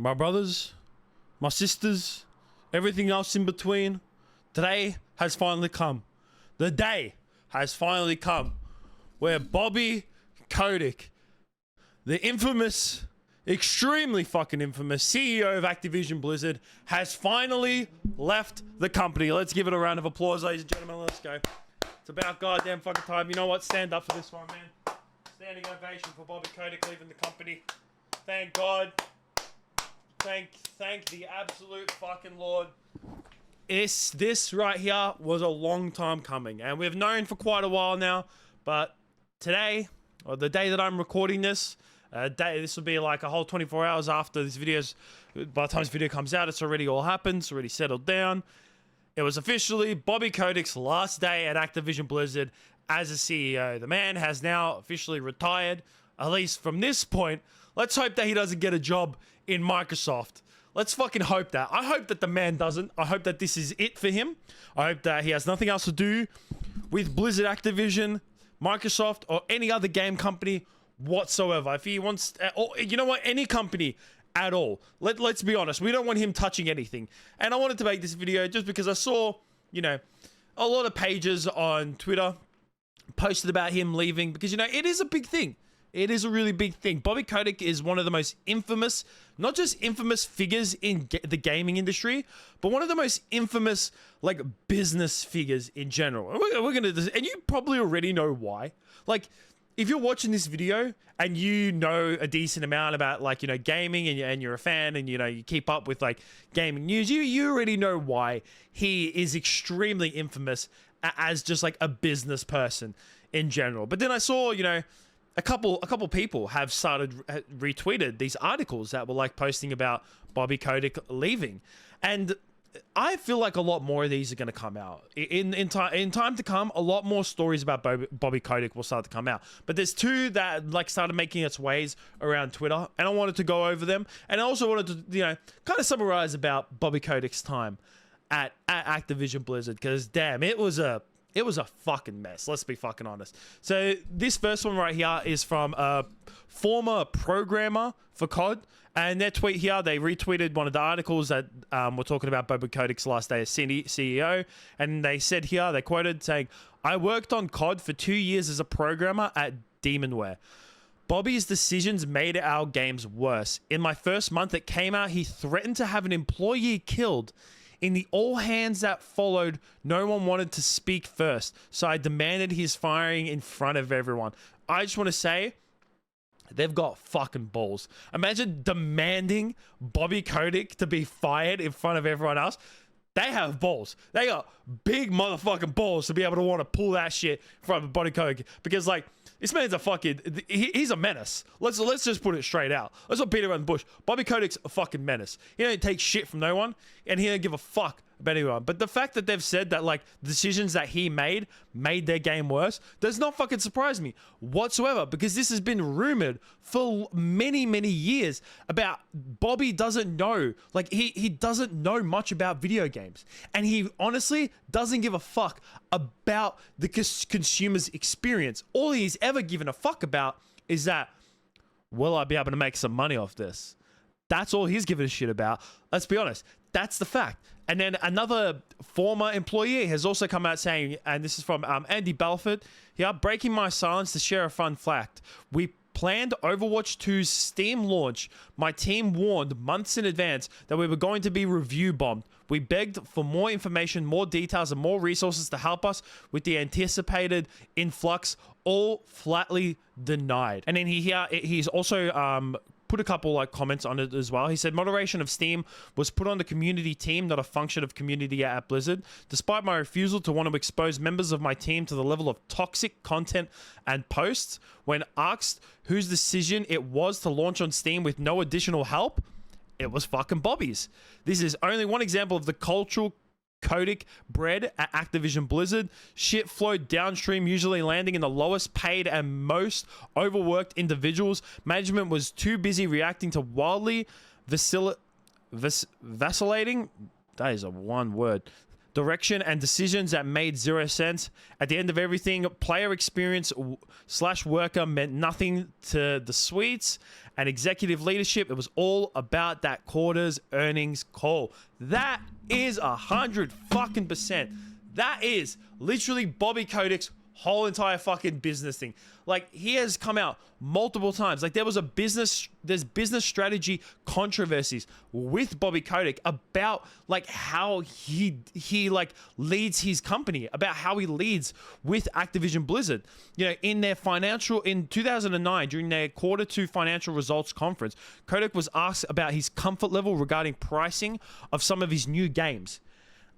my brothers, my sisters, everything else in between, today has finally come. The day has finally come where Bobby Kotick, the infamous, extremely fucking infamous CEO of Activision Blizzard, has finally left the company. Let's give it a round of applause, ladies and gentlemen. Let's go. It's about goddamn fucking time. You know what? Stand up for this one, man. Standing ovation for Bobby Kotick leaving the company. Thank God. Thank the absolute fucking Lord. This right here was a long time coming, and we've known for quite a while now, but today, or the day that I'm recording this, this will be like a whole 24 hours after this video's, by the time this video comes out, it's already all happened, it's already settled down. It was officially Bobby Kotick's last day at Activision Blizzard as a CEO. The man has now officially retired, at least from this point. Let's hope that he doesn't get a job in Microsoft. Let's fucking hope that. I hope that the man doesn't. I hope that this is it for him. I hope that he has nothing else to do with Blizzard, Activision, Microsoft, or any other game company whatsoever. If he wants, or you know what, any company at all. Let's be honest. We don't want him touching anything. And I wanted to make this video just because I saw, you know, a lot of pages on Twitter posted about him leaving because, you know, it is a big thing. It is a really big thing. Bobby Kotick is one of the most infamous, not just infamous figures in the gaming industry, but one of the most infamous, like, business figures in general. And we're gonna, and you probably already know why. Like, if you're watching this video and you know a decent amount about, like, you know, gaming and you're a fan and, you know, you keep up with, like, gaming news, you already know why he is extremely infamous as just, like, a business person in general. But then I saw, you know, a couple people have started retweeted these articles that were like posting about Bobby Kotick leaving, and I feel like a lot more of these are going to come out in time to come. A lot more stories about Bobby Kotick will start to come out, but there's two that like started making its ways around Twitter, and I wanted to go over them, and I also wanted to, you know, kind of summarize about Bobby Kotick's time at Activision Blizzard, because damn, it was a fucking mess. Let's be fucking honest. So this first one right here is from a former programmer for COD. And their tweet here, they retweeted one of the articles that were talking about Bobby Kotick's last day as CEO. And they said here, they quoted saying, "I worked on COD for 2 years as a programmer at Demonware. Bobby's decisions made our games worse. In my first month it came out, he threatened to have an employee killed. In the all hands that followed, no one wanted to speak first, so I demanded his firing in front of everyone." I just want to say, they've got fucking balls. Imagine demanding Bobby Kotick to be fired in front of everyone else. They have balls. They got big motherfucking balls to be able to want to pull that shit in front of Bobby Kotick, because like, this man's a fucking, he's a menace. Let's just put it straight out. Let's not beat around the bush. Bobby Kotick's a fucking menace. He don't take shit from no one, and he don't give a fuck about anyone. But the fact that they've said that like decisions that he made their game worse does not fucking surprise me whatsoever, because this has been rumored for many years about Bobby doesn't know, like he doesn't know much about video games, and he honestly doesn't give a fuck about the consumer's experience. All he's ever given a fuck about is that, will I be able to make some money off this? That's all he's given a shit about. Let's be honest. That's the fact. And then another former employee has also come out saying, and this is from Andy Belford here, "Breaking my silence to share a fun fact. We planned Overwatch 2's Steam launch. My team warned months in advance that we were going to be review bombed. We begged for more information, more details, and more resources to help us with the anticipated influx, all flatly denied." And then he's also put a couple like comments on it as well. He said, "Moderation of Steam was put on the community team, not a function of community at Blizzard. Despite my refusal to want to expose members of my team to the level of toxic content and posts, when asked whose decision it was to launch on Steam with no additional help, it was fucking Bobby's. This is only one example of the cultural Kotick bred at Activision Blizzard. Shit flowed downstream, usually landing in the lowest paid and most overworked individuals. Management was too busy reacting to wildly vacillating, that is a one word, direction and decisions that made zero sense. At the end of everything, player experience / worker meant nothing to the suites and executive leadership. It was all about that quarter's earnings call. That is 100%. That is literally Bobby Kotick's whole entire fucking business thing. Like, he has come out multiple times. Like, there's business strategy controversies with Bobby Kotick about like how he like leads his company, about how he leads with Activision Blizzard. You know, in 2009, during their Q2 financial results conference, Kotick was asked about his comfort level regarding pricing of some of his new games.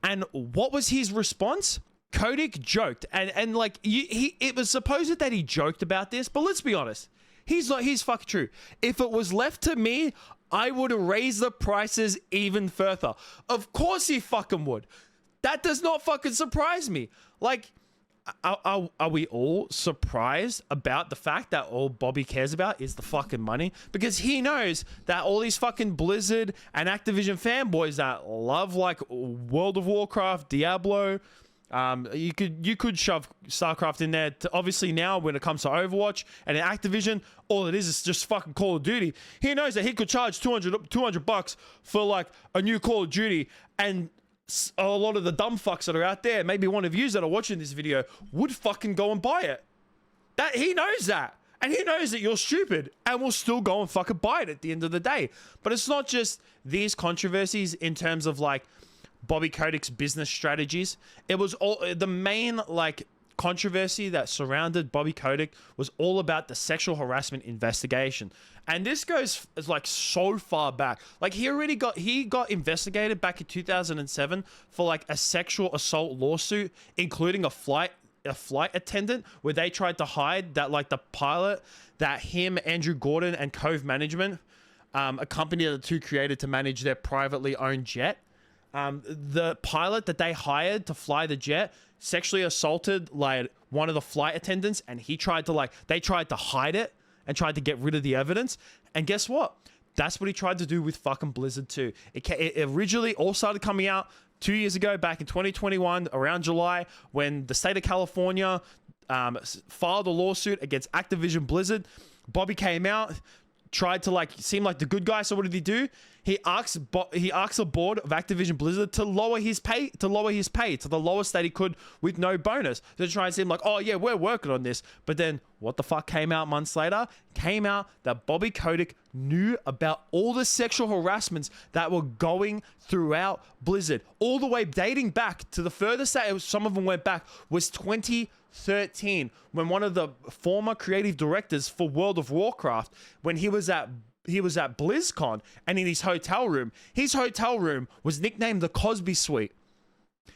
And what was his response? Kotick joked, and like it was supposed that he joked about this, but let's be honest, he's fucking true. If it was left to me, I would raise the prices even further. Of course he fucking would. That does not fucking surprise me. Like, are we all surprised about the fact that all Bobby cares about is the fucking money? Because he knows that all these fucking Blizzard and Activision fanboys that love like World of Warcraft, Diablo, you could shove StarCraft in there. Obviously now when it comes to Overwatch and in Activision, all it is just fucking Call of Duty. He knows that he could charge $200 for like a new Call of Duty, and a lot of the dumb fucks that are out there, maybe one of you that are watching this video, would fucking go and buy it. That he knows that. And he knows that you're stupid and will still go and fucking buy it at the end of the day. But it's not just these controversies in terms of like Bobby Kotick's business strategies. It was all the main like controversy that surrounded Bobby Kotick was all about the sexual harassment investigation. And this goes like so far back. Like he got investigated back in 2007 for like a sexual assault lawsuit, including a flight attendant, where they tried to hide that like the pilot that him, Andrew Gordon, and Cove Management, a company that the two created to manage their privately owned jet, the pilot that they hired to fly the jet sexually assaulted like one of the flight attendants, and they tried to hide it and tried to get rid of the evidence. And guess what? That's what he tried to do with fucking Blizzard too. It originally all started coming out 2 years ago, back in 2021, around July, when the state of California filed a lawsuit against Activision Blizzard. Bobby came out, tried to like seem like the good guy. So what did he do? He asked the board of Activision Blizzard to lower his pay to the lowest that he could with no bonus, to try and seem like, oh yeah, we're working on this. But then what the fuck came out months later? Came out that Bobby Kotick knew about all the sexual harassments that were going throughout Blizzard, all the way dating back to the furthest that some of them went back was 2013, when one of the former creative directors for World of Warcraft, when he was at BlizzCon, and in his hotel room was nicknamed the Cosby Suite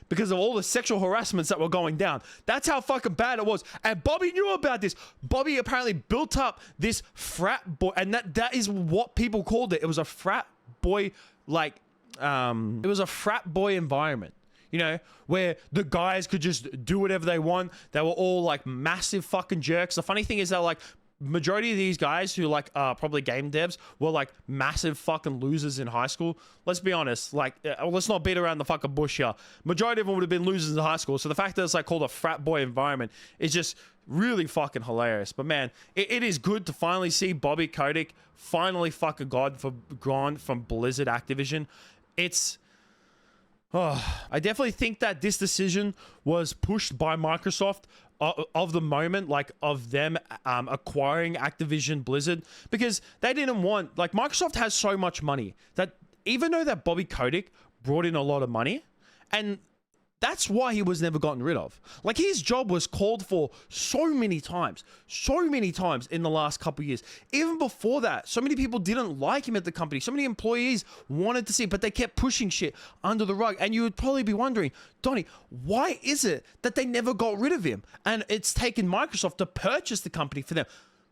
because of all the sexual harassments that were going down. That's how fucking bad it was. And Bobby knew about this. Bobby apparently built up this frat boy, and that is what people called it. It was a frat boy, like, it was a frat boy environment, you know, where the guys could just do whatever they want. They were all like massive fucking jerks. The funny thing is that like majority of these guys who like probably game devs were like massive fucking losers in high school. Let's be honest, like let's not beat around the fucking bush here. Majority of them would have been losers in high school. So the fact that it's like called a frat boy environment is just really fucking hilarious. But man, it is good to finally see Bobby Kotick finally fucking gone from Blizzard Activision. I definitely think that this decision was pushed by Microsoft of the moment, like of them acquiring Activision Blizzard, because they didn't want, like, Microsoft has so much money that even though that Bobby Kotick brought in a lot of money, and that's why he was never gotten rid of. Like, his job was called for so many times in the last couple of years. Even before that, so many people didn't like him at the company. So many employees wanted to see, but they kept pushing shit under the rug. And you would probably be wondering, Donnie, why is it that they never got rid of him? And it's taken Microsoft to purchase the company for them.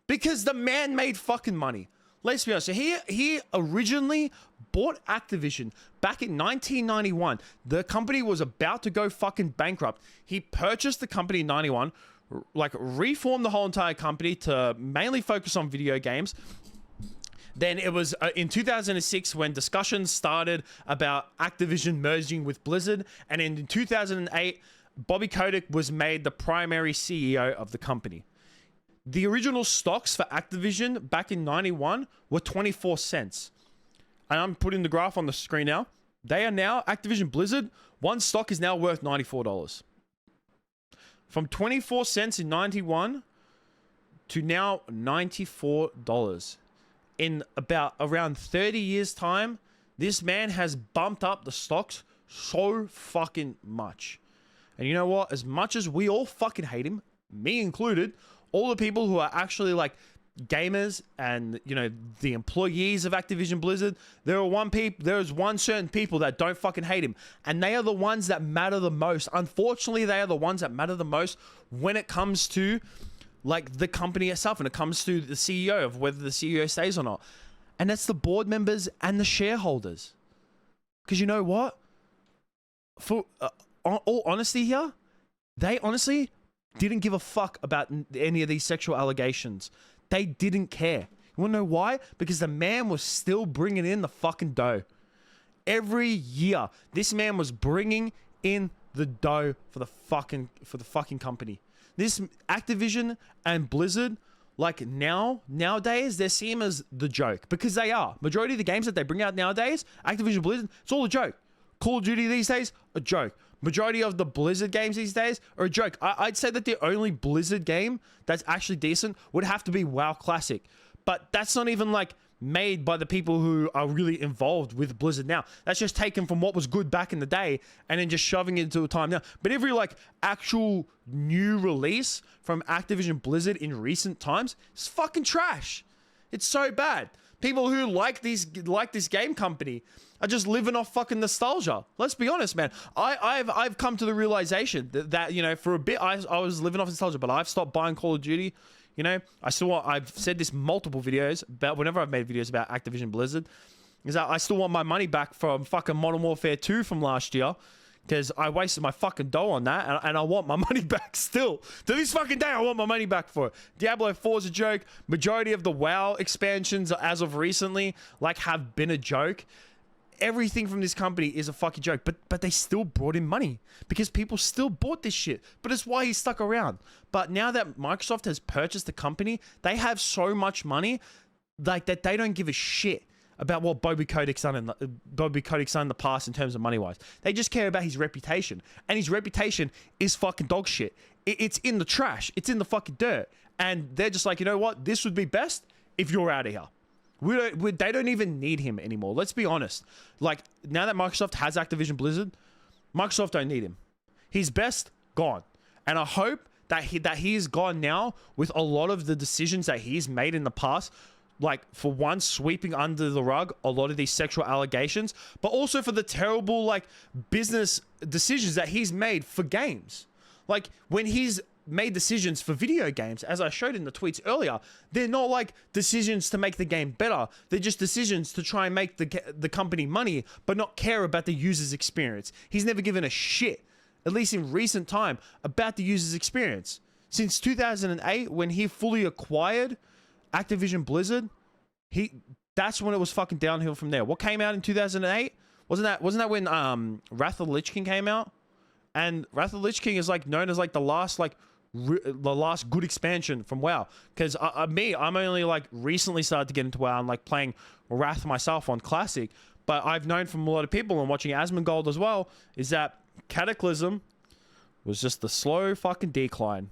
Because the man made fucking money. Let's be honest. So he originally bought Activision back in 1991. The company was about to go fucking bankrupt. He purchased the company in 91, like reformed the whole entire company to mainly focus on video games. Then it was in 2006 when discussions started about Activision merging with Blizzard. And in 2008, Bobby Kotick was made the primary CEO of the company. The original stocks for Activision back in 91 were 24 cents. And I'm putting the graph on the screen now. They are now, Activision Blizzard, one stock is now worth $94. From 24 cents in 91 to now $94. In about around 30 years time, this man has bumped up the stocks so fucking much. And you know what? As much as we all fucking hate him, me included, all the people who are actually like gamers and, you know, the employees of Activision Blizzard, there's one certain people that don't fucking hate him, and they are the ones that matter the most. Unfortunately, they are the ones that matter the most when it comes to like the company itself, and it comes to the CEO, of whether the CEO stays or not. And that's the board members and the shareholders. Because you know what? For all honesty here, they honestly didn't give a fuck about any of these sexual allegations. They didn't care. You want to know why? Because the man was still bringing in the fucking dough. Every year, this man was bringing in the dough for the fucking company. This Activision and Blizzard, like nowadays, they're seen as the joke, because they are. Majority of the games that they bring out nowadays, Activision, Blizzard, it's all a joke. Call of Duty these days, a joke. Majority of the Blizzard games these days are a joke. I'd say that the only Blizzard game that's actually decent would have to be WoW Classic. But that's not even like made by the people who are really involved with Blizzard now. That's just taken from what was good back in the day and then just shoving it into a time now. But every like actual new release from Activision Blizzard in recent times is fucking trash. It's so bad. People who like this game company are just living off fucking nostalgia. Let's be honest, man. I've come to the realization that you know, for a bit I was living off nostalgia, but I've stopped buying Call of Duty. You know, I've said this multiple videos about whenever I've made videos about Activision Blizzard, is that I still want my money back from fucking Modern Warfare 2 from last year, because I wasted my fucking dough on that, and I want my money back still. To this fucking day, I want my money back for it. Diablo 4 is a joke. Majority of the WoW expansions as of recently, like, have been a joke. Everything from this company is a fucking joke, but they still brought in money because people still bought this shit. But it's why he stuck around. But now that Microsoft has purchased the company, they have so much money, like, that they don't give a shit about what Bobby Kotick's done in the past in terms of money wise. They just care about his reputation, and his reputation is fucking dog shit. It's in the trash. It's in the fucking dirt, and they're just like, you know what? This would be best if you're out of here. They don't even need him anymore. Let's be honest. Like, now that Microsoft has Activision Blizzard, Microsoft don't need him. He's best gone. And I hope that he is gone now with a lot of the decisions that he's made in the past, like, for one, sweeping under the rug a lot of these sexual allegations, but also for the terrible, like, business decisions that he's made for games. Like, when he's made decisions for video games, as I showed in the tweets earlier, they're not like decisions to make the game better. They're just decisions to try and make the company money, but not care about the user's experience. He's never given a shit, at least in recent time, about the user's experience. Since 2008, when he fully acquired Activision Blizzard, that's when it was fucking downhill from there. What came out in 2008? Wasn't that when Wrath of the Lich King came out? And Wrath of the Lich King is like known as like the last good expansion from WoW. Because I'm only like recently started to get into WoW and like playing Wrath myself on Classic. But I've known from a lot of people and watching Asmongold as well, is that Cataclysm was just the slow fucking decline.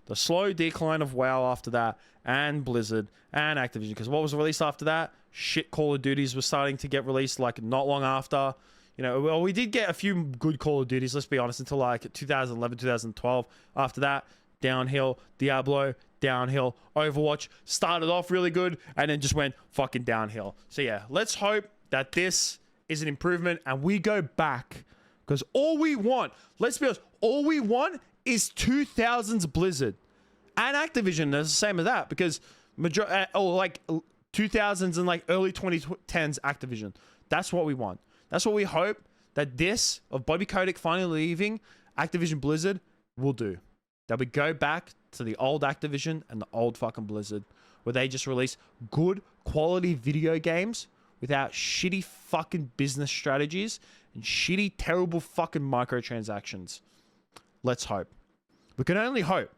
The slow decline of WoW after that, and Blizzard and Activision. Because what was released after that? Shit Call of Duties was starting to get released like not long after. You know, well, we did get a few good Call of Duties, let's be honest, until like 2011, 2012. After that, downhill. Diablo, downhill. Overwatch started off really good and then just went fucking downhill. So yeah, let's hope that this is an improvement and we go back. Because all we want, let's be honest, all we want is 2000s Blizzard. And Activision is the same as that, because like 2000s and like early 2010s Activision. That's what we want. That's what we hope that this, of Bobby Kotick finally leaving Activision Blizzard, will do. That we go back to the old Activision and the old fucking Blizzard, where they just release good quality video games without shitty fucking business strategies and shitty, terrible fucking microtransactions. Let's hope. We can only hope.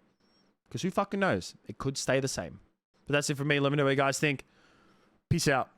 Because who fucking knows? It could stay the same. But that's it for me. Let me know what you guys think. Peace out.